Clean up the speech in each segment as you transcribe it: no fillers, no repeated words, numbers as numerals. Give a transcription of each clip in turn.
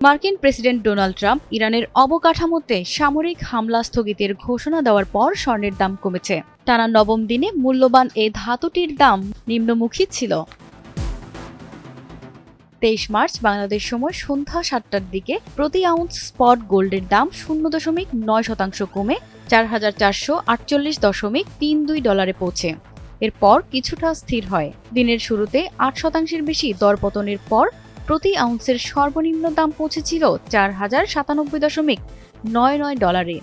মার্কিন president Donald Trump ইরানের অবকাঠামোতে সামরিক হামলা স্থগিতের ঘোষণা দেওয়ার পর স্বর্ণের দাম কমেছে। টানা নবম দিনে মূল্যবান এই ধাতুটির দাম নিম্নমুখী ছিল। 23 মার্চ বাংলাদেশ সময় সন্ধ্যা 7টার দিকে প্রতি আউন্স স্পট গোল্ডের দাম 0.9% কমে 4,448.32 ডলারে পৌঁছে। এরপর কিছুটা স্থির হয়। দিনের শুরুতে 8% বেশি দরপতনের পর প্রতি আউন্সের সর্বনিম্ন দাম পৌঁছেছিল 4,097.99 ডলারে।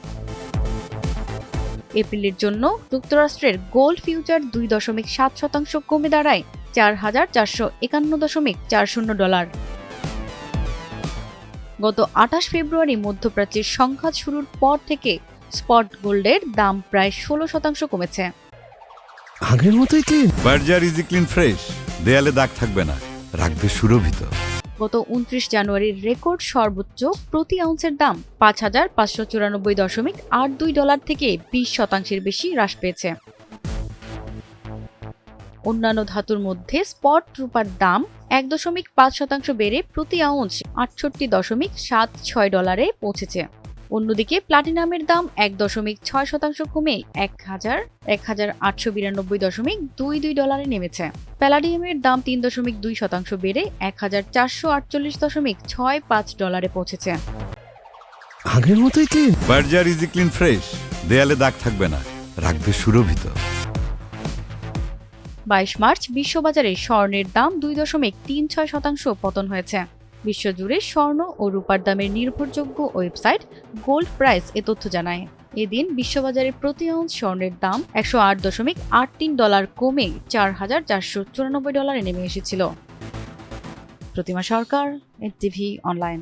এপ্রিলের জন্য যুক্তরাষ্ট্রের গোল্ড ফিউচার 2.7% কমে দাঁড়ায় 4,451.40 ডলার। গত 28 ফেব্রুয়ারি মধ্যপ্রাচ্যের সংঘাত শুরুর পর থেকে স্পট গোল্ডের দাম প্রায় 16% কমেছে। আগের মতোই clean. Berger easy clean fresh, দেয়ালে দাগ থাকবে না, রাখবে সুরভিত। গত 29 জানুয়ারির রেকর্ড সর্বোচ্চ প্রতি আউন্সের দাম 5,594.82 ডলার থেকে 20% বেশি হ্রাস পেয়েছে। অন্যান্য ধাতুর মধ্যে স্পট রূপার দাম 1.5% বেড়ে প্রতি আউন্স 68.76 ডলারে পৌঁছেছে। অন্যদিকে প্লাটিনামের দাম 1.6% কমে 1,892.22 ডলারে নেমেছে। প্যালাডিয়ামের দাম 3.2% বেড়ে 1,448.65 ডলারে পৌঁছেছে। আগের মতোই clean. Berger easy clean fresh, দেয়ালে দাগ থাকবে না, রাখবে সুরভিত। 22 মার্চ বিশ্ববাজারে স্বর্ণের দাম 2.36% পতন হয়েছে। বিশ্বজুড়ে স্বর্ণ ও রূপার দামের নির্ভরযোগ্য ওয়েবসাইট গোল্ড প্রাইস এ তথ্য জানায়। এদিন বিশ্ববাজারে প্রতি আউন্স স্বর্ণের দাম 108.83 ডলার কমে 4,494 ডলারে নেমে এসেছিল। প্রতিমা সরকার, এনটিভি অনলাইন।